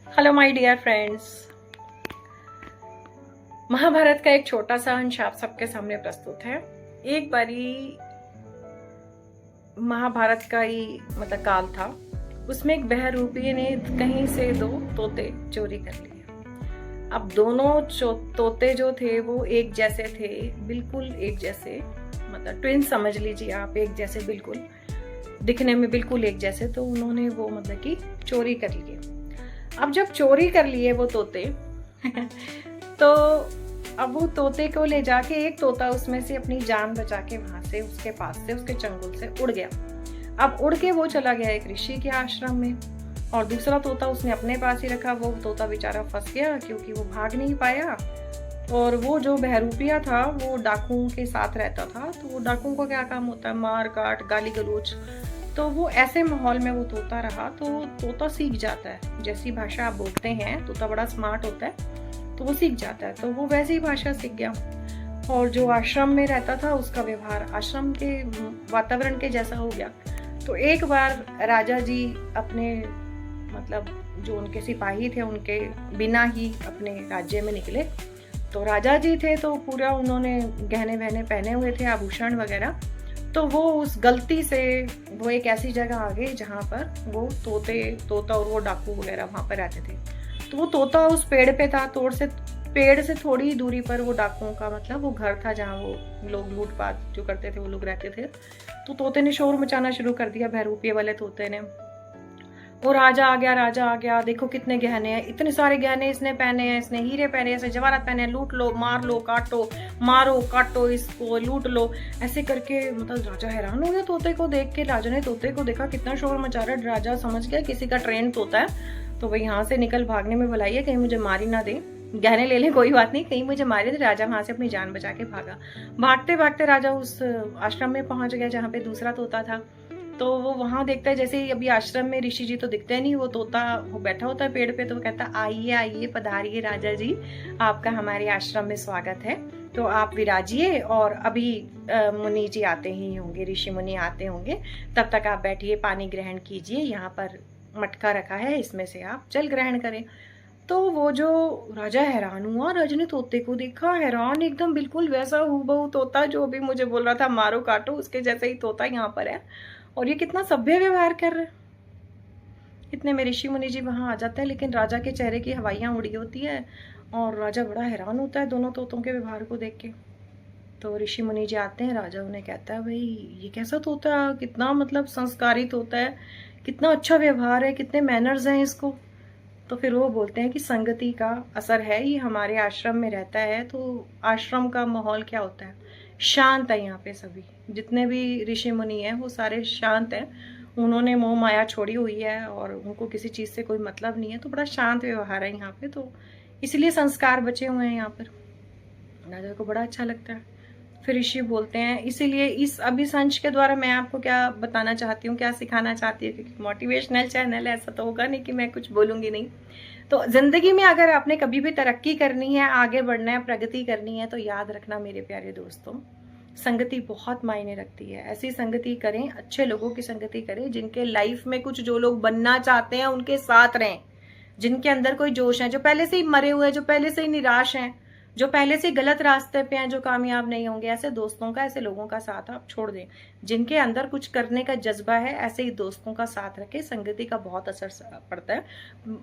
Hello my dear friends. Mahabharata का एक छोटा सा अंश आप सबके सामने प्रस्तुत है। एक बारी महाभारत का ही मतलब काल था, उसमें एक बहरूपी ने कहीं से दो तोते चोरी कर लिए। अब दोनों तोते जो थे वो एक जैसे थे, बिल्कुल एक जैसे, मतलब ट्विन समझ लीजिए आप, एक जैसे बिल्कुल दिखने में बिल्कुल एक जैसे। तो उन्होंने वो मतलब कि चोरी कर लिए। अब जब चोरी कर लिए वो तोते तो अब वो तोते को ले जाके एक तोता उसमें से अपनी जान बचा के वहां से उसके पास से उसके चंगुल से उड़ गया। अब उड़ के वो चला गया एक ऋषि के आश्रम में, और दूसरा तोता उसने अपने पास ही रखा। वो तोता बेचारा फंस गया क्योंकि वो भाग नहीं पाया। और वो जो बहरूपिया था वो डाकुओं के साथ रहता था। तो वो डाकुओं का क्या काम होता है, मार काट गाली गलौज। तो वो ऐसे माहौल में वो तोता रहा, तो तोता सीख जाता है। जैसी भाषा आप बोलते हैं, तोता बड़ा स्मार्ट होता है, तो वो सीख जाता है। तो वो वैसी ही भाषा सीख गया। और जो आश्रम में रहता था उसका व्यवहार आश्रम के वातावरण के जैसा हो गया। तो एक बार राजा जी अपने मतलब जो उनके सिपाही थे उनके बिना ही अपने राज्य में निकले। तो राजा जी थे तो पूरा उन्होंने गहने वहने पहने हुए थे, आभूषण वगैरह। तो वो उस गलती से वो एक ऐसी जगह आ गए जहाँ पर वो तोता और वो डाकू वगैरह वहाँ पर रहते थे। तो वो तोता उस पेड़ पे था, पेड़ से थोड़ी ही दूरी पर वो डाकुओं का मतलब वो घर था जहाँ वो लोग लूटपाट जो करते थे वो लोग रहते थे। तो तोते ने शोर मचाना शुरू कर दिया, बहरूपिये वाले तोते ने। वो राजा आ गया, राजा आ गया, देखो कितने गहने हैं, इतने सारे गहने इसने पहने हैं, इसने हीरे पहने हैं, इसने जवाहरात पहने हैं, लूट लो, मार लो, काटो, मारो काटो, इसको लूट लो। ऐसे करके मतलब राजा हैरान हो गया तोते को देख के। राजा ने तोते को देखा कितना शोर मचा रहा है, राजा समझ गया किसी का ट्रेन तोता है। तो वही यहाँ से निकल भागने में भलाई है, कहीं मुझे मारी ना दे, गहने ले ले कोई बात नहीं, कहीं मुझे मारे। तो राजा वहां से अपनी जान बचा के भागा। भागते भागते राजा उस आश्रम में पहुंच गया जहाँ पे दूसरा तोता था। तो वो वहां देखता है, जैसे ही अभी आश्रम में ऋषि जी तो दिखते नहीं, वो तोता वो बैठा होता है पेड़ पे। तो वो कहता आइए आइए पधारिए राजा जी, आपका हमारे आश्रम में स्वागत है। तो आप विराजिए, और अभी मुनि जी आते ही होंगे, ऋषि मुनि आते होंगे, तब तक आप बैठिए, पानी ग्रहण कीजिए, यहाँ पर मटका रखा है, इसमें से आप जल ग्रहण करें। तो वो जो राजा हैरान हुआ, राजा ने तोते को देखा, हैरान एकदम, बिल्कुल वैसा हूबहू तोता जो अभी मुझे बोल रहा था मारो काटो, उसके जैसा ही तोता यहाँ पर है। और ये कितना सभ्य व्यवहार कर रहे हैं। इतने में ऋषि मुनि जी वहां आ जाते हैं, लेकिन राजा के चेहरे की हवाइयां उड़ी होती है, और राजा बड़ा हैरान होता है दोनों तोतों के व्यवहार को देख के। तो ऋषि मुनि जी आते हैं, राजा उन्हें कहता है भाई ये कैसा तोता है, कितना मतलब संस्कारित होता है, कितना अच्छा व्यवहार है, कितने मैनर्स हैं इसको। तो फिर वो बोलते हैं कि संगति का असर है, ये हमारे आश्रम में रहता है। तो आश्रम का माहौल क्या होता है, शांत है। यहाँ पे सभी जितने भी ऋषि मुनि हैं वो सारे शांत हैं, उन्होंने मोह माया छोड़ी हुई है और उनको किसी चीज़ से कोई मतलब नहीं है। तो बड़ा शांत व्यवहार है यहाँ पे, तो इसलिए संस्कार बचे हुए हैं यहाँ पर। राजा को बड़ा अच्छा लगता है। फिर ऋषि बोलते हैं, इसीलिए इस अभिसंच के द्वारा मैं आपको क्या बताना चाहती हूँ, क्या सिखाना चाहती हूँ, क्योंकि मोटिवेशनल चैनल है, ऐसा तो होगा नहीं कि मैं कुछ बोलूंगी नहीं। तो जिंदगी में अगर आपने कभी भी तरक्की करनी है, आगे बढ़ना है, प्रगति करनी है, तो याद रखना मेरे प्यारे दोस्तों, संगति बहुत मायने रखती है। ऐसी संगति करें, अच्छे लोगों की संगति करें, जिनके लाइफ में कुछ जो लोग बनना चाहते हैं उनके साथ रहें, जिनके अंदर कोई जोश है, जो पहले से ही मरे हुए हैं, जो पहले से ही निराश हैं, जो पहले से गलत रास्ते पे हैं, जो कामयाब नहीं होंगे, ऐसे दोस्तों का, ऐसे लोगों का साथ आप छोड़ दें। जिनके अंदर कुछ करने का जज्बा है, ऐसे ही दोस्तों का साथ रखें। संगति का बहुत असर पड़ता है।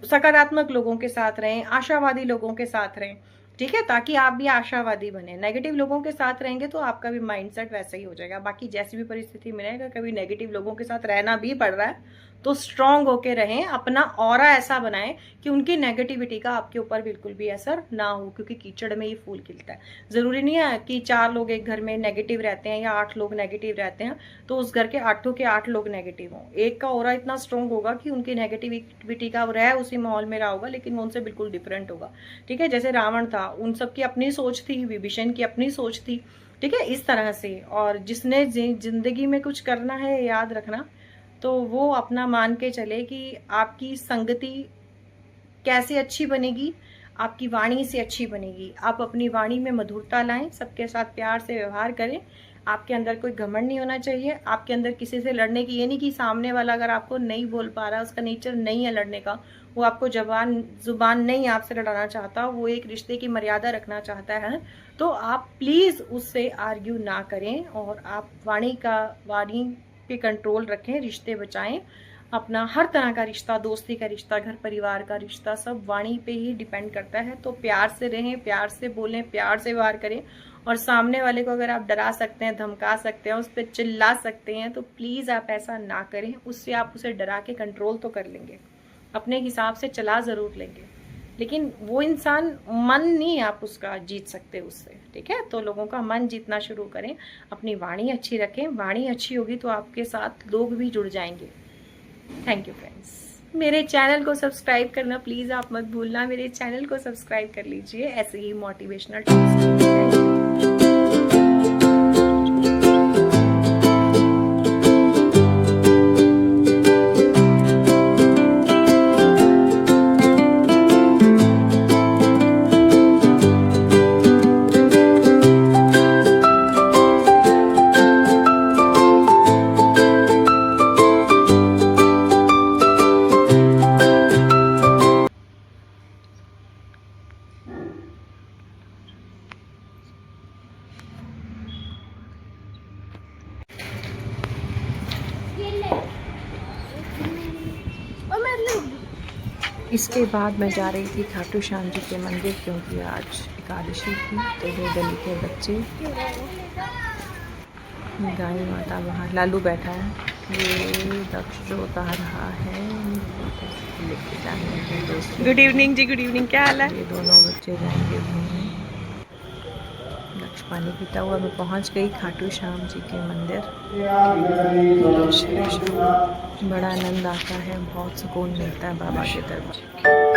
सकारात्मक लोगों के साथ रहें, आशावादी लोगों के साथ रहें, ठीक है, ताकि आप भी आशावादी बने। नेगेटिव लोगों के साथ रहेंगे तो आपका भी माइंडसेट वैसा ही हो जाएगा। बाकी जैसी भी परिस्थिति में रहेगा, कभी नेगेटिव लोगों के साथ रहना भी पड़ रहा है तो स्ट्रांग होके रहें, अपना ऑरा ऐसा बनाएं कि उनकी नेगेटिविटी का आपके ऊपर बिल्कुल भी असर ना हो, क्योंकि कीचड़ में ही फूल खिलता है। जरूरी नहीं है कि 4 लोग एक घर में नेगेटिव रहते हैं या 8 लोग नेगेटिव रहते हैं तो उस घर के 8 के 8 लोग नेगेटिव हों। एक का ऑरा इतना स्ट्रांग होगा कि उनकी नेगेटिविटी का रह उसी माहौल में रहा होगा, लेकिन वो उनसे बिल्कुल डिफरेंट होगा, ठीक है। जैसे रावण था, उन सबकी अपनी सोच थी, विभीषण की अपनी सोच थी, ठीक है, इस तरह से। और जिसने जिंदगी में कुछ करना है, याद रखना, तो वो अपना मान के चले कि आपकी संगति कैसे अच्छी बनेगी, आपकी वाणी से अच्छी बनेगी। आप अपनी वाणी में मधुरता लाएं, सबके साथ प्यार से व्यवहार करें। आपके अंदर कोई घमंड नहीं होना चाहिए, आपके अंदर किसी से लड़ने की, ये नहीं कि सामने वाला अगर आपको नहीं बोल पा रहा है, उसका नेचर नहीं है लड़ने का, वो आपको जुबान नहीं आपसे लड़ाना चाहता, वो एक रिश्ते की मर्यादा रखना चाहता है, तो आप प्लीज़ उससे आर्ग्यू ना करें और आप वाणी पे कंट्रोल रखें, रिश्ते बचाएं। अपना हर तरह का रिश्ता, दोस्ती का रिश्ता, घर परिवार का रिश्ता, सब वाणी पे ही डिपेंड करता है। तो प्यार से रहें, प्यार से बोलें, प्यार से व्यवहार करें। और सामने वाले को अगर आप डरा सकते हैं, धमका सकते हैं, उस पर चिल्ला सकते हैं, तो प्लीज़ आप ऐसा ना करें। उससे आप उसे डरा के कंट्रोल तो कर लेंगे, अपने हिसाब से चला ज़रूर लेंगे, लेकिन वो इंसान मन नहीं आप उसका जीत सकते उससे, ठीक है। तो लोगों का मन जीतना शुरू करें, अपनी वाणी अच्छी रखें। वाणी अच्छी होगी तो आपके साथ लोग भी जुड़ जाएंगे। Thank you friends. मेरे चैनल को सब्सक्राइब करना प्लीज़ आप मत भूलना। मेरे चैनल को सब्सक्राइब कर लीजिए ऐसे ही मोटिवेशनल टिप्स। इसके बाद मैं जा रही थी खाटू श्याम जी के मंदिर, क्योंकि आज एकादशी थी। तो दो गली के बच्चे, गाय माता बाहर, लालू बैठा है, ये दक्ष जो उतार रहा है लेके जाएंगे दोस्त। गुड इवनिंग जी, गुड इवनिंग, क्या हाल है? ये दोनों बच्चे जाएंगे घूमने। दक्ष पानी पीता हुआ मैं पहुंच गई खाटू श्याम जी के मंदिर। बड़ा आनंद आता है, बहुत सुकून मिलता है बाबा के दरबार।